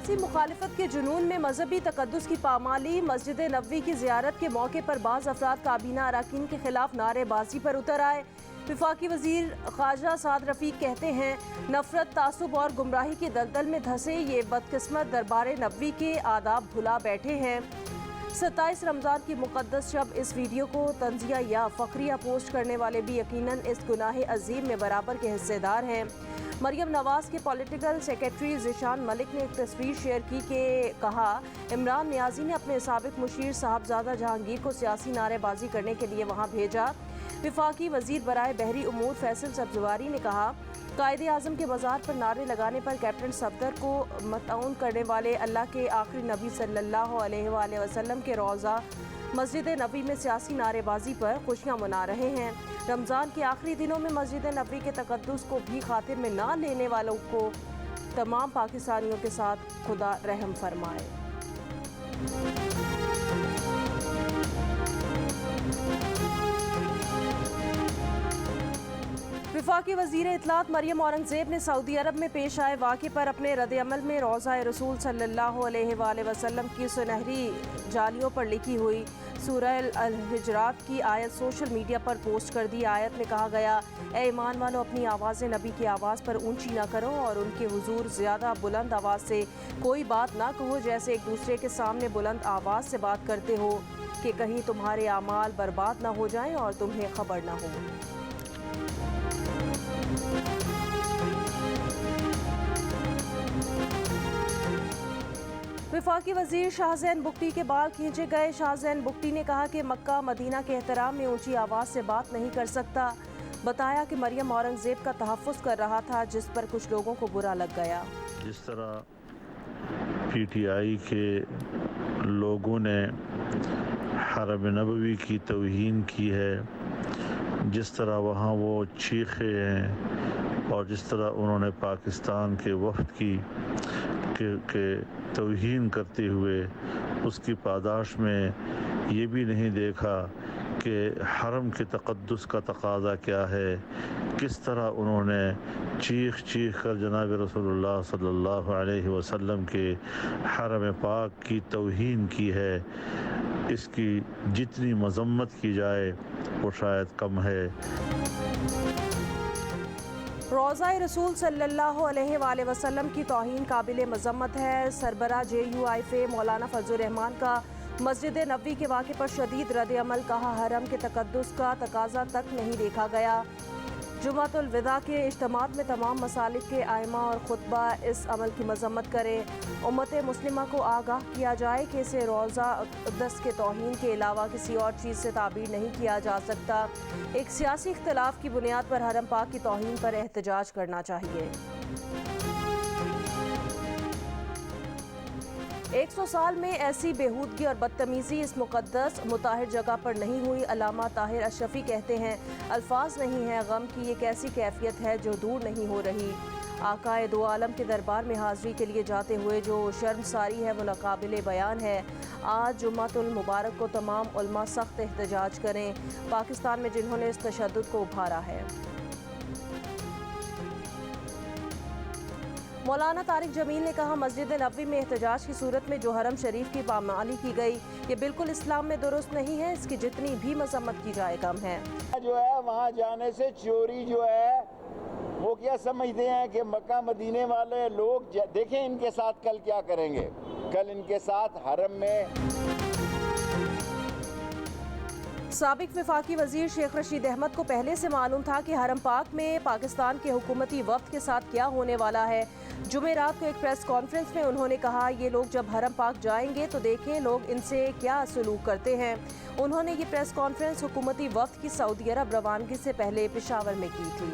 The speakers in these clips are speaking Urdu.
سیاسی مخالفت کے جنون میں مذہبی تقدس کی پامالی، مسجد نبوی کی زیارت کے موقع پر بعض افراد کابینہ اراکین کے خلاف نعرے بازی پر اتر آئے۔ وفاقی وزیر خارجہ سعد رفیق کہتے ہیں نفرت، تعصب اور گمراہی کی دلدل میں دھسے یہ بدقسمت دربار نبوی کے آداب بھلا بیٹھے ہیں۔ 27 رمضان کی مقدس شب اس ویڈیو کو تنزیہ یا فخریہ پوسٹ کرنے والے بھی یقیناً اس گناہ عظیم میں برابر کے حصے دار ہیں۔ مریم نواز کے پولیٹیکل سیکریٹری ذیشان ملک نے ایک تصویر شیئر کی کہ کہا عمران نیازی نے اپنے سابق مشیر صاحبزادہ جہانگیر کو سیاسی نعرے بازی کرنے کے لیے وہاں بھیجا۔ وفاقی وزیر برائے بحری امور فیصل سبزواری نے کہا قائد اعظم کے مزار پر نعرے لگانے پر کیپٹن صفدر کو مطعون کرنے والے اللہ کے آخری نبی صلی اللہ علیہ وآلہ وسلم کے روضہ مسجد نبوی میں سیاسی نعرے بازی پر خوشیاں منا رہے ہیں۔ رمضان کے آخری دنوں میں مسجد نبوی کے تقدس کو بھی خاطر میں نہ لینے والوں کو تمام پاکستانیوں کے ساتھ خدا رحم فرمائے۔ وفاقی وزیر اطلاعات مریم اورنگزیب نے سعودی عرب میں پیش آئے واقعے پر اپنے رد عمل میں روضہ رسول صلی اللہ علیہ وآلہ وسلم کی سنہری جالیوں پر لکھی ہوئی سورہ الحجرات کی آیت سوشل میڈیا پر پوسٹ کر دی۔ آیت میں کہا گیا اے ایمان والو اپنی آوازیں نبی کی آواز پر اونچی نہ کرو اور ان کے حضور زیادہ بلند آواز سے کوئی بات نہ کہو جیسے ایک دوسرے کے سامنے بلند آواز سے بات کرتے ہو کہ کہیں تمہارے اعمال برباد نہ ہو جائیں اور تمہیں خبر نہ ہو۔ وفاقی وزیر شاہ زین بگٹی کے بال کھینچے گئے۔ شاہ زین بگٹی نے کہا کہ مکہ مدینہ کے احترام میں اونچی آواز سے بات نہیں کر سکتا۔ بتایا کہ مریم اورنگزیب کا تحفظ کر رہا تھا جس پر کچھ لوگوں کو برا لگ گیا۔ جس طرح پی ٹی آئی کے لوگوں نے حرم نبوی کی توہین کی ہے، جس طرح وہاں وہ چیخے ہیں اور جس طرح انہوں نے پاکستان کے وفد کی توہین کرتے ہوئے اس کی پاداش میں یہ بھی نہیں دیکھا کہ حرم کے تقدس کا تقاضا کیا ہے، کس طرح انہوں نے چیخ کر جناب رسول اللہ صلی اللہ علیہ وسلم کے حرم پاک کی توہین کی ہے، اس کی جتنی مذمت کی جائے وہ شاید کم ہے۔ روضہ رسول صلی اللہ علیہ وآلہ وسلم کی توہین قابل مذمت ہے۔ سربراہ JUIF مولانا فضل الرحمان کا مسجد نبوی کے واقعے پر شدید رد عمل، کہا حرم کے تقدس کا تقاضا تک نہیں دیکھا گیا۔ جمعۃ الوداع کے اجتماعات میں تمام مسالک کے ائمہ اور خطبہ اس عمل کی مذمت کریں۔ امت مسلمہ کو آگاہ کیا جائے کہ اسے روضہ اقدس کے توہین کے علاوہ کسی اور چیز سے تعبیر نہیں کیا جا سکتا۔ ایک سیاسی اختلاف کی بنیاد پر حرم پاک کی توہین پر احتجاج کرنا چاہیے۔ 100 سال میں ایسی بےہودگی اور بدتمیزی اس مقدس مطہر جگہ پر نہیں ہوئی۔ علامہ طاہر اشرفی کہتے ہیں الفاظ نہیں ہیں، غم کی ایک ایسی کیفیت ہے جو دور نہیں ہو رہی۔ آقائے دو عالم کے دربار میں حاضری کے لیے جاتے ہوئے جو شرمساری ہے وہ ناقابل بیان ہے۔ آج جمعۃ المبارک کو تمام علماء سخت احتجاج کریں پاکستان میں جنہوں نے اس تشدد کو ابھارا ہے۔ مولانا طارق جمیل نے کہا مسجد نبوی میں احتجاج کی صورت میں جو حرم شریف کی پامالی کی گئی یہ بالکل اسلام میں درست نہیں ہے، اس کی جتنی بھی مذمت کی جائے کم ہے۔ جو ہے وہاں جانے سے چوری جو ہے وہ کیا سمجھتے ہیں کہ مکہ مدینے والے لوگ دیکھیں ان کے ساتھ کل کیا کریں گے، کل ان کے ساتھ حرم میں۔ سابق وفاقی وزیر شیخ رشید احمد کو پہلے سے معلوم تھا کہ حرم پاک میں پاکستان کے حکومتی وفد کے ساتھ کیا ہونے والا ہے۔ جمعرات کو ایک پریس کانفرنس میں انہوں نے کہا یہ لوگ جب حرم پاک جائیں گے تو دیکھیں لوگ ان سے کیا سلوک کرتے ہیں۔ انہوں نے یہ پریس کانفرنس حکومتی وفد کی سعودی عرب روانگی سے پہلے پشاور میں کی تھی۔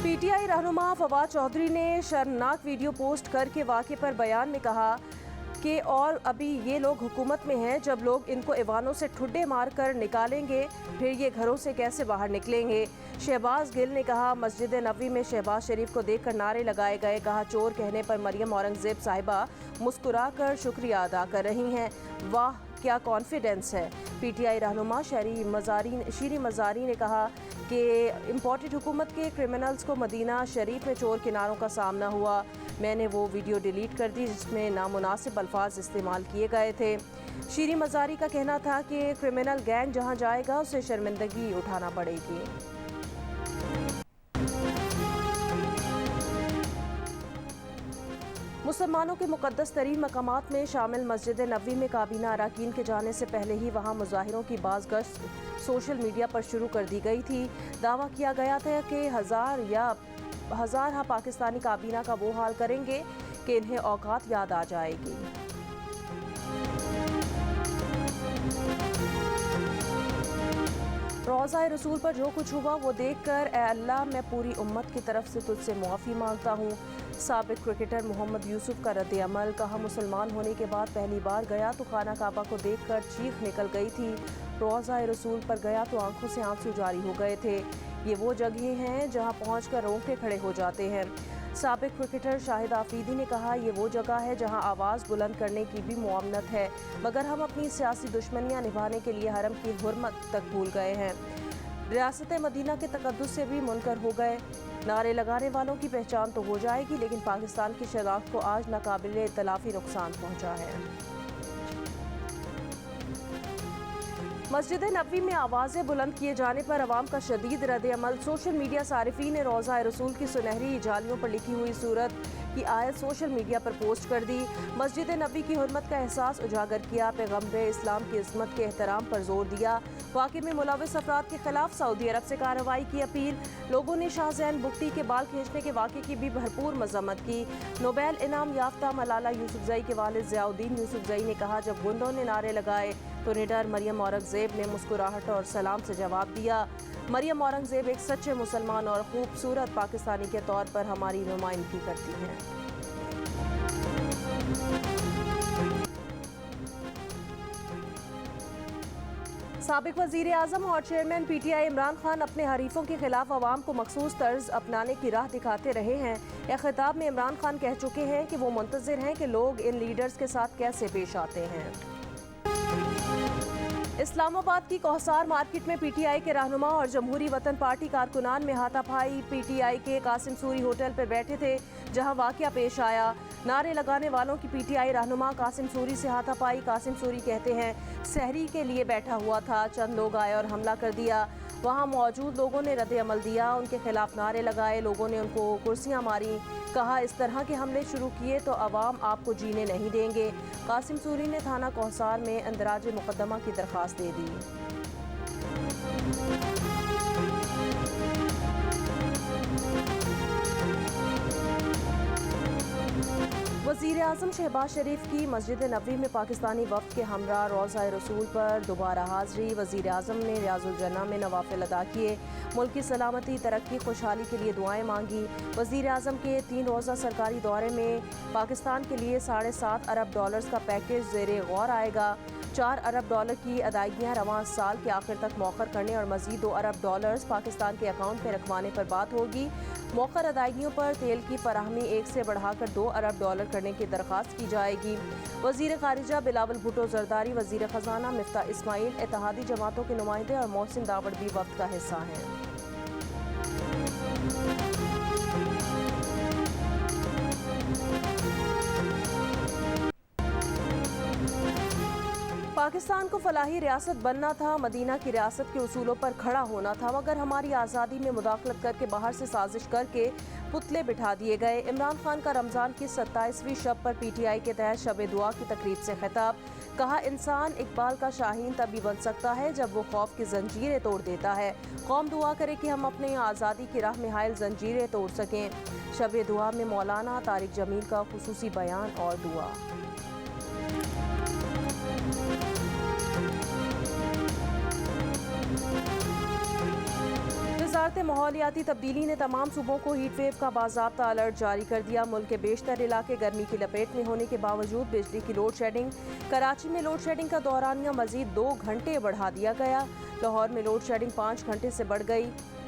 پی ٹی آئی رہنما فواد چودھری نے شرمناک ویڈیو پوسٹ کر کے واقعے پر بیان میں کہا کہ اور ابھی یہ لوگ حکومت میں ہیں، جب لوگ ان کو ایوانوں سے ٹھڈے مار کر نکالیں گے پھر یہ گھروں سے کیسے باہر نکلیں گے۔ شہباز گل نے کہا مسجد نبوی میں شہباز شریف کو دیکھ کر نعرے لگائے گئے، کہا چور کہنے پر مریم اورنگزیب صاحبہ مسکرا کر شکریہ ادا کر رہی ہیں۔ واہ کیا کانفیڈنس ہے۔ پی ٹی آئی رہنما شیریں مزاری نے کہا کہ امپورٹڈ حکومت کے کرمنلز کو مدینہ شریف میں چور کناروں کا سامنا ہوا۔ میں نے وہ ویڈیو ڈیلیٹ کر دی جس میں نامناسب الفاظ استعمال کیے گئے تھے۔ شیریں مزاری کا کہنا تھا کہ کرمنل گینگ جہاں جائے گا اسے شرمندگی اٹھانا پڑے گی۔ مسلمانوں کے مقدس ترین مقامات میں شامل مسجد نبوی میں کابینہ اراکین کے جانے سے پہلے ہی وہاں مظاہروں کی بعض گشت سوشل میڈیا پر شروع کر دی گئی تھی۔ دعویٰ کیا گیا تھا کہ ہزارہ پاکستانی کابینہ کا وہ حال کریں گے کہ انہیں اوقات یاد آ جائے گی۔ روضہ رسول پر جو کچھ ہوا وہ دیکھ کر اے اللہ میں پوری امت کی طرف سے تجھ سے معافی مانگتا ہوں۔ سابق کرکٹر محمد یوسف کا رد عمل، کہا مسلمان ہونے کے بعد پہلی بار گیا تو خانہ کعبہ کو دیکھ کر چیخ نکل گئی تھی، روضہ رسول پر گیا تو آنکھوں سے آنسو جاری ہو گئے تھے۔ یہ وہ جگہیں ہیں جہاں پہنچ کر رونگٹے کھڑے ہو جاتے ہیں۔ سابق کرکٹر شاہد آفریدی نے کہا یہ وہ جگہ ہے جہاں آواز بلند کرنے کی بھی ممانعت ہے، مگر ہم اپنی سیاسی دشمنیاں نبھانے کے لیے حرم کی حرمت تک بھول گئے ہیں، ریاست مدینہ کے تقدس سے بھی منکر ہو گئے۔ نعرے لگانے والوں کی پہچان تو ہو جائے گی لیکن پاکستان کی شناخت کو آج ناقابل تلافی نقصان پہنچا ہے۔ مسجد نبوی میں آوازیں بلند کیے جانے پر عوام کا شدید رد عمل، سوشل میڈیا صارفین نے روضہ رسول کی سنہری جالیوں پر لکھی ہوئی سورت کی آیت سوشل میڈیا پر پوسٹ کر دی، مسجد نبوی کی حرمت کا احساس اجاگر کیا، پیغمبر اسلام کی عظمت کے احترام پر زور دیا، واقعے میں ملوث افراد کے خلاف سعودی عرب سے کارروائی کی اپیل، لوگوں نے شاہ زین بگٹی کے بال کھینچنے کے واقعے کی بھی بھرپور مذمت کی۔ نوبیل انعام یافتہ ملالہ یوسفزئی کے والد ضیاء الدین یوسفزئی نے کہا جب گنڈوں نے نعرے لگائے تو نڈر مریم اورنگزیب نے مسکراہٹ اور سلام سے جواب دیا۔ مریم اورنگزیب ایک سچے مسلمان اور خوبصورت پاکستانی کے طور پر ہماری نمائندگی کرتی ہیں۔ سابق وزیر اعظم اور chairman P T I Imran Khan اپنے حریفوں کے خلاف عوام کو مخصوص طرز اپنانے کی راہ دکھاتے رہے ہیں۔ ایک خطاب میں عمران خان کہہ چکے ہیں کہ وہ منتظر ہیں کہ لوگ ان لیڈرز کے ساتھ کیسے پیش آتے ہیں۔ اسلام آباد کی کوہسار مارکیٹ میں پی ٹی آئی کے رہنما اور جمہوری وطن پارٹی کارکنان میں ہاتھا پائی، پی ٹی آئی کے قاسم سوری ہوٹل پر بیٹھے تھے جہاں واقعہ پیش آیا، نعرے لگانے والوں کی پی ٹی آئی رہنما قاسم سوری سے ہاتھا پائی۔ قاسم سوری کہتے ہیں سحری کے لیے بیٹھا ہوا تھا، چند لوگ آئے اور حملہ کر دیا، وہاں موجود لوگوں نے رد عمل دیا، ان کے خلاف نعرے لگائے، لوگوں نے ان کو کرسیاں ماری، کہا اس طرح کے حملے شروع کیے تو عوام آپ کو جینے نہیں دیں گے۔ قاسم سوری نے تھانہ کوہسار میں اندراج مقدمہ کی درخواست دے دی۔ وزیر اعظم شہباز شریف کی مسجد نبوی میں پاکستانی وفد کے ہمراہ روضہ رسول پر دوبارہ حاضری، وزیر اعظم نے ریاض الجنہ میں نوافل ادا کیے، ملک کی سلامتی، ترقی، خوشحالی کے لیے دعائیں مانگی۔ وزیر اعظم کے 3 روزہ سرکاری دورے میں پاکستان کے لیے $7.5 ارب کا پیکیج زیر غور آئے گا، $4 ارب کی ادائیگیاں رواں سال کے آخر تک مؤخر کرنے اور مزید $2 ارب پاکستان کے اکاؤنٹ میں رکھوانے پر بات ہوگی۔ مؤخر ادائیگیوں پر تیل کی فراہمی 1 سے بڑھا کر $2 ارب کرنے کی درخواست کی جائے گی۔ وزیر خارجہ بلاول بھٹو زرداری، وزیر خزانہ مفتاح اسماعیل، اتحادی جماعتوں کے نمائندے اور محسن داوڑ بھی وفد کا حصہ ہیں۔ پاکستان کو فلاحی ریاست بننا تھا، مدینہ کی ریاست کے اصولوں پر کھڑا ہونا تھا، مگر ہماری آزادی میں مداخلت کر کے باہر سے سازش کر کے پتلے بٹھا دیے گئے۔ عمران خان کا رمضان کی 27ویں شب پر پی ٹی آئی کے تحت شب دعا کی تقریب سے خطاب، کہا انسان اقبال کا شاہین تبھی بن سکتا ہے جب وہ خوف کی زنجیریں توڑ دیتا ہے، قوم دعا کرے کہ ہم اپنے آزادی کی راہ میں حائل زنجیریں توڑ سکیں۔ شب دعا میں مولانا طارق جمیل کا خصوصی بیان اور دعا۔ وزارت ماحولیاتی تبدیلی نے تمام صوبوں کو ہیٹ ویو کا باضابطہ الرٹ جاری کر دیا، ملک کے بیشتر علاقے گرمی کی لپیٹ میں ہونے کے باوجود بجلی کی لوڈ شیڈنگ، کراچی میں لوڈ شیڈنگ کا دورانیہ مزید 2 گھنٹے بڑھا دیا گیا، لاہور میں لوڈ شیڈنگ 5 گھنٹے سے بڑھ گئی،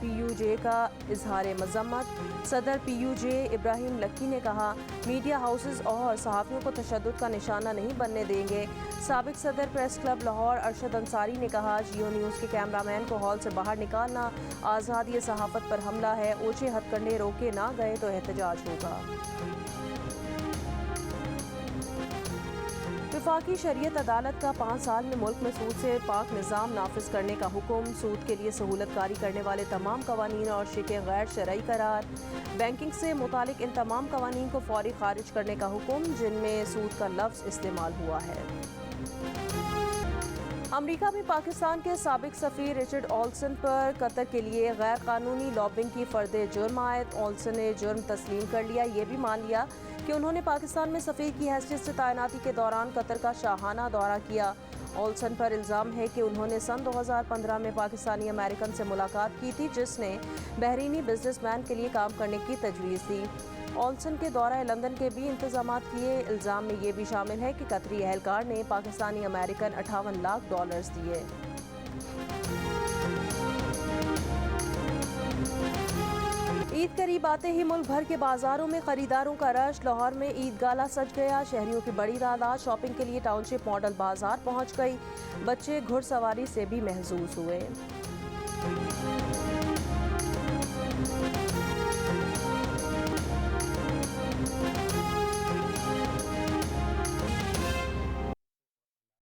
پی یو جے کا اظہار مذمت۔ صدر پی یو جے ابراہیم لکی نے کہا میڈیا ہاؤسز اور صحافیوں کو تشدد کا نشانہ نہیں بننے دیں گے۔ سابق صدر پریس کلب لاہور ارشد انصاری نے کہا جیو نیوز کے کیمرہ مین کو ہال سے باہر نکالنا آزادی صحافت پر حملہ ہے، اونچے ہتھ کنڈے روکے نہ گئے تو احتجاج ہوگا۔ وفاقی شریعت عدالت کا 5 سال میں ملک میں سود سے پاک نظام نافذ کرنے کا حکم۔ سود کے لیے سہولت کاری کرنے والے تمام قوانین اور شکیں غیر شرعی قرار۔ بینکنگ سے متعلق ان تمام قوانین کو فوری خارج کرنے کا حکم جن میں سود کا لفظ استعمال ہوا ہے۔ امریکہ میں پاکستان کے سابق سفیر رچرڈ اولسن پر قطر کے لیے غیر قانونی لابنگ کی فرد جرم عائد۔ اولسن نے جرم تسلیم کر لیا، یہ بھی مان لیا کہ انہوں نے پاکستان میں سفیر کی حیثیت سے تعیناتی کے دوران قطر کا شاہانہ دورہ کیا۔ اولسن پر الزام ہے کہ انہوں نے سن 2015 میں پاکستانی امریکن سے ملاقات کی تھی جس نے بحرینی بزنس مین کے لیے کام کرنے کی تجویز دی۔ اولسن کے دورہ لندن کے بھی انتظامات کیے۔ الزام میں یہ بھی شامل ہے کہ قطری اہلکار نے پاکستانی امریکن $58 لاکھ دیے۔ عید قریب آتے ہی ملک بھر کے بازاروں میں خریداروں کا رش۔ لاہور میں عید گالا سج گیا، شہریوں کی بڑی تعداد شاپنگ کے لیے ٹاؤن شپ ماڈل بازار پہنچ گئی۔ بچے گھڑ سواری سے بھی محظوظ ہوئے۔